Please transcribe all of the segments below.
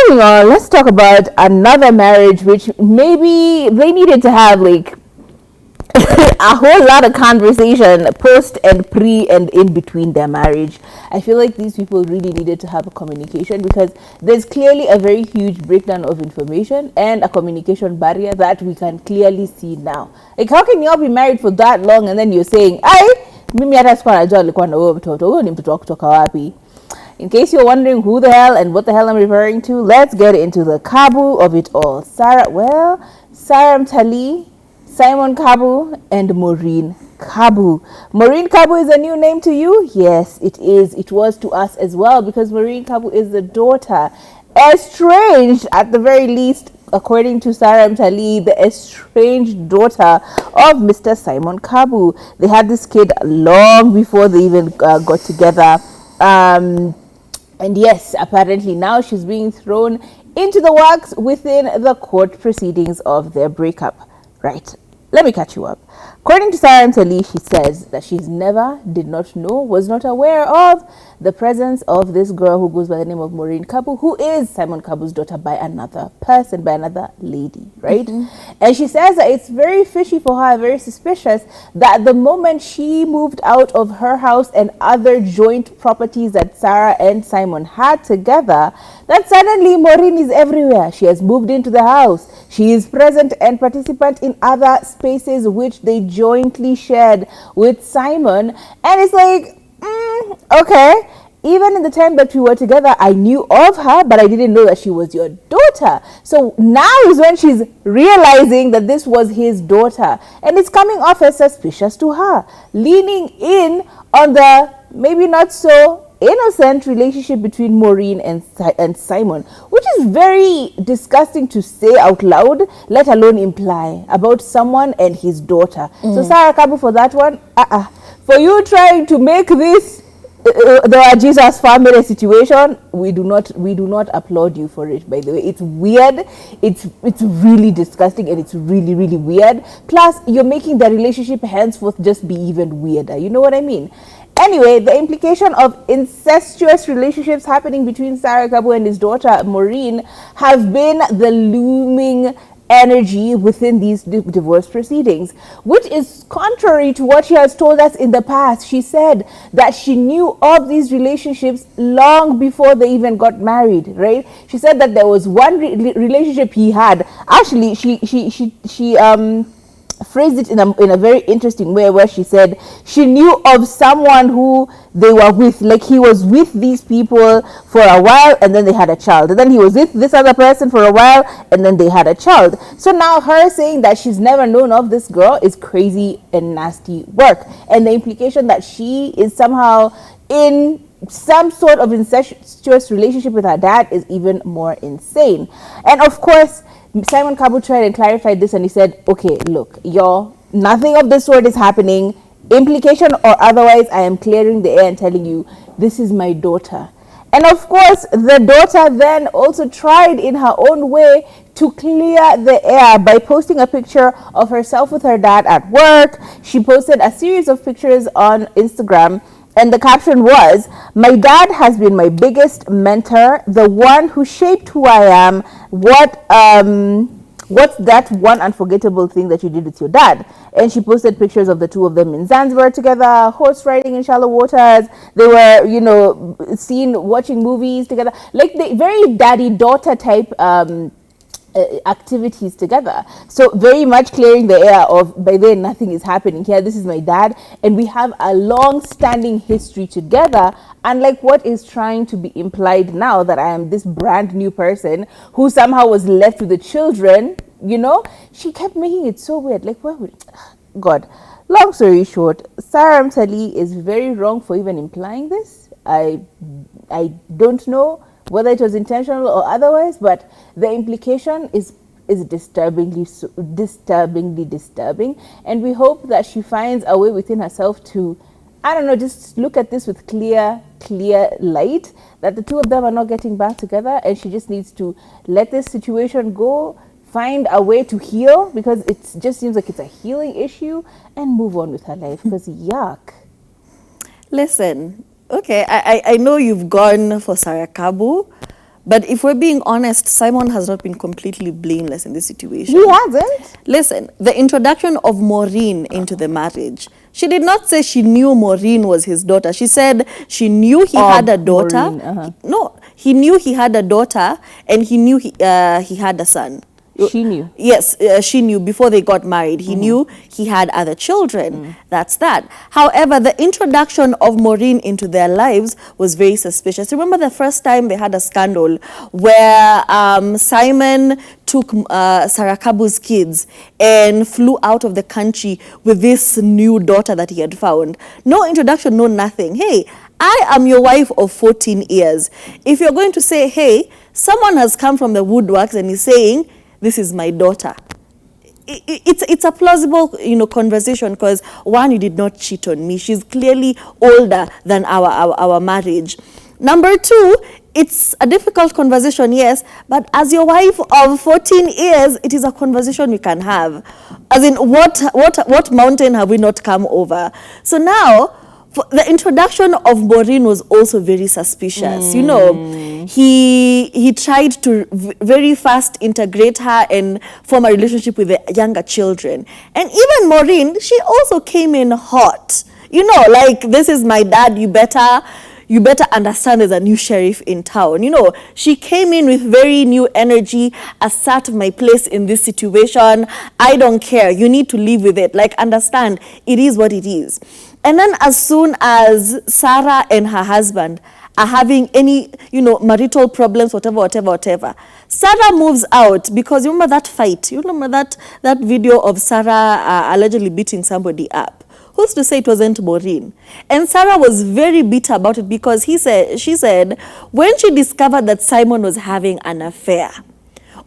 moving on, let's talk about another marriage which maybe they needed to have like a whole lot of conversation post and pre and in between their marriage. I feel like these people really needed to have a communication because there's clearly a very huge breakdown of information and a communication barrier that we can clearly see now. Like, how can you all be married for that long and then you're saying, "I mimi hata sikuwa najua alikuwa na huyo mtoto. Huyo ni mtoto wa kutoka wapi?" In case you're wondering who the hell and what the hell I'm referring to, let's get into the Kabu of it all. Sarah Mtali, Simon Kabu, and Maurine Kabu. Maurine Kabu is a new name to you? Yes, it is. It was to us as well because Maurine Kabu is the daughter, estranged at the very least, according to Sarah Mtali, the estranged daughter of Mr. Simon Kabu. They had this kid long before they even got together. And yes, apparently now she's being thrown into the works within the court proceedings of their breakup. Right. Let me catch you up. According to Sarah Mtali, she says that she's never, did not know, was not aware of the presence of this girl who goes by the name of Maurine Kabu, who is Simon Kabu's daughter by another person, by another lady, right? Mm-hmm. And she says that it's very fishy for her, very suspicious, that the moment she moved out of her house and other joint properties that Sarah and Simon had together, that suddenly Maurine is everywhere. She has moved into the house. She is present and participant in other spaces which they jointly shared with Simon. And it's like, okay, even in the time that we were together, I knew of her, but I didn't know that she was your daughter. So now is when she's realizing that this was his daughter. And it's coming off as suspicious to her, leaning in on the maybe not so innocent relationship between Maurine and Simon, which is very disgusting to say out loud, let alone imply about someone and his daughter. So Sarah Kabu, for that one, for you trying to make this the Jesus family situation, we do not applaud you for it. By the way, it's weird, it's really disgusting, and it's really, really weird. Plus, you're making the relationship henceforth just be even weirder. You know what I mean? Anyway, the implication of incestuous relationships happening between Sarah Kabu and his daughter Maurine have been the looming energy within these divorce proceedings, which is contrary to what she has told us in the past. She said that she knew of these relationships long before they even got married, right? She said that there was one relationship he had. Actually, she phrased it in a very interesting way, where she said she knew of someone who they were with, like he was with these people for a while and then they had a child, and then he was with this other person for a while and then they had a child. So now her saying that she's never known of this girl is crazy and nasty work, and the implication that she is somehow in some sort of incestuous relationship with her dad is even more insane. And of course, Simon Kabu tried and clarified this, and he said, okay, look, y'all, nothing of this sort is happening. Implication or otherwise, I am clearing the air and telling you, this is my daughter. And of course, the daughter then also tried in her own way to clear the air by posting a picture of herself with her dad at work. She posted a series of pictures on Instagram, and the caption was, "My dad has been my biggest mentor, the one who shaped who I am. What's that one unforgettable thing that you did with your dad?" And she posted pictures of the two of them in Zanzibar together, horse riding in shallow waters. They were, seen watching movies together, like the very daddy-daughter type activities together. So very much clearing the air of, by then nothing is happening here. This is my dad, and we have a long-standing history together. Unlike what is trying to be implied now, that I am this brand new person who somehow was left with the children. She kept making it so weird. Like, why would God? Long story short, Sarah Mtali is very wrong for even implying this. I don't know whether it was intentional or otherwise, but the implication is disturbingly disturbing, and we hope that she finds a way within herself to, I don't know, just look at this with clear light, that the two of them are not getting back together, and she just needs to let this situation go, find a way to heal, because it just seems like it's a healing issue, and move on with her life, because yuck. Listen, okay, I know you've gone for Sarah Kabu, But if we're being honest, Simon has not been completely blameless in this situation. He hasn't. Listen, the introduction of Maurine into the marriage, she did not say she knew Maurine was his daughter. She said she knew he had a daughter. Maurine, No, he knew he had a daughter, and he knew he had a son. She knew. Yes, she knew before they got married. He knew he had other children. That's that. However, the introduction of Maurine into their lives was very suspicious. Remember the first time they had a scandal where Simon took Sarah Kabu's kids and flew out of the country with this new daughter that he had found. No introduction, no nothing. Hey, I am your wife of 14 years. If you're going to say, hey, someone has come from the woodworks and is saying, this is my daughter, it's a plausible, conversation, because one, you did not cheat on me. She's clearly older than our marriage. Number two, it's a difficult conversation, yes, but as your wife of 14 years, it is a conversation we can have. As in, what mountain have we not come over? So now, the introduction of Maurine was also very suspicious. He tried to very fast integrate her and form a relationship with the younger children. And even Maurine, she also came in hot. Like, this is my dad, you better understand there's a new sheriff in town. She came in with very new energy, assert my place in this situation. I don't care. You need to live with it. Like, understand, it is what it is. And then as soon as Sarah and her husband are having any, marital problems, whatever, Sarah moves out, because you remember that fight? You remember that video of Sarah allegedly beating somebody up? Who's to say it wasn't Maurine? And Sarah was very bitter about it, because she said when she discovered that Simon was having an affair,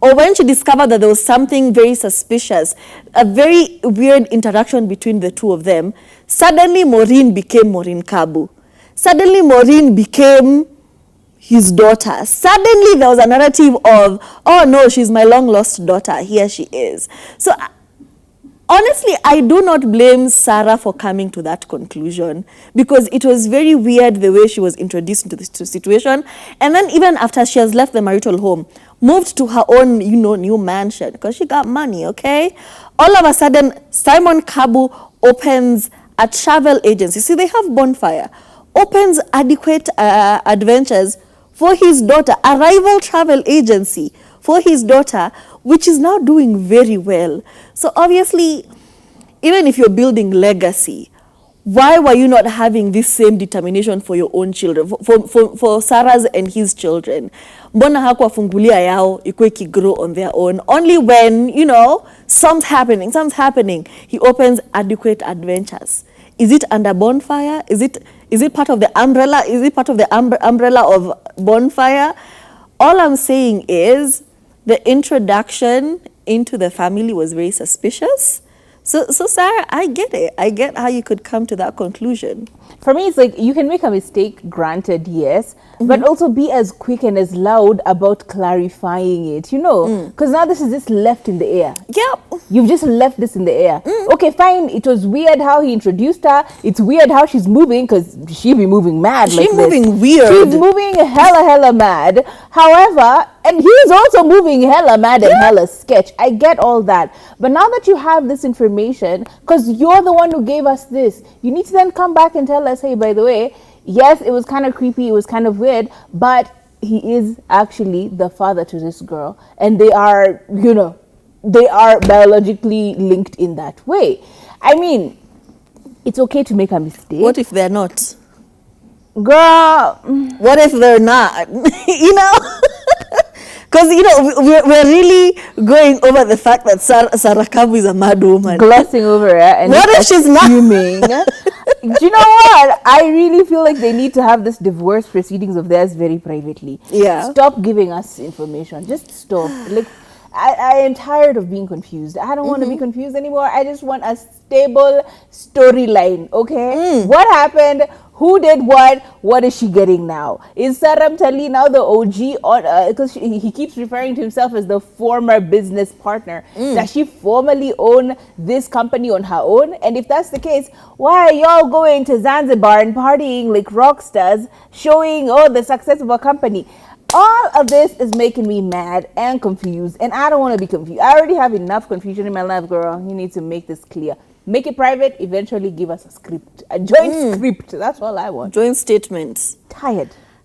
or when she discovered that there was something very suspicious, a very weird interaction between the two of them, suddenly Maurine became Maurine Kabu. Suddenly Maurine became his daughter. Suddenly there was a narrative of, oh no, she's my long lost daughter. Here she is. So honestly, I do not blame Sarah for coming to that conclusion, because it was very weird the way she was introduced into this situation. And then even after she has left the marital home, moved to her own, new mansion, because she got money, okay? All of a sudden, Simon Kabu opens a travel agency. See, they have Bonfire. Opens Adequate Adventures for his daughter, a rival travel agency for his daughter, which is now doing very well. So obviously, even if you're building legacy, why were you not having this same determination for your own children, for Sarah's and his children? Mbona hakuwafungulia yao ikuwe grow on their own? Only when, something's happening, he opens Adequate Adventures. Is it under Bonfire? Is it part of the umbrella? Is it part of the umbrella of Bonfire? All I'm saying is the introduction into the family was very suspicious. So Sarah, I get it. I get how you could come to that conclusion. For me, it's like, you can make a mistake, granted, yes, but also be as quick and as loud about clarifying it, because now this is just left in the air. Yep. You've just left this in the air. Okay, fine. It was weird how he introduced her. It's weird how she's moving, because she'll be moving mad. She's moving weird. She's moving hella mad. However, and he's also moving hella mad and hella sketch. I get all that. But now that you have this information, because you're the one who gave us this, you need to then come back and tell us, hey, by the way, yes, it was kind of creepy, it was kind of weird, but he is actually the father to this girl. And they are, they are biologically linked in that way. I mean, it's okay to make a mistake. What if they're not? Girl. What if they're not? Because, we're really going over the fact that Sarah Kabu is a mad woman. Glossing over it. And what if she's not? Do you know what? I really feel like they need to have this divorce proceedings of theirs very privately. Yeah. Stop giving us information. Just stop. Like, I am tired of being confused. I don't want to be confused anymore. I just want a stable storyline, okay? What happened? Who did what? What is she getting now? Is Saram Tali now the OG? Because he keeps referring to himself as the former business partner. Does she formally own this company on her own? And if that's the case, why are y'all going to Zanzibar and partying like rock stars, showing the success of a company? All of this is making me mad and confused, and I don't want to be confused. I already have enough confusion in my life, girl. You need to make this clear. Make it private. Eventually, give us a script, a joint script. That's all I want. Joint statements. Tired.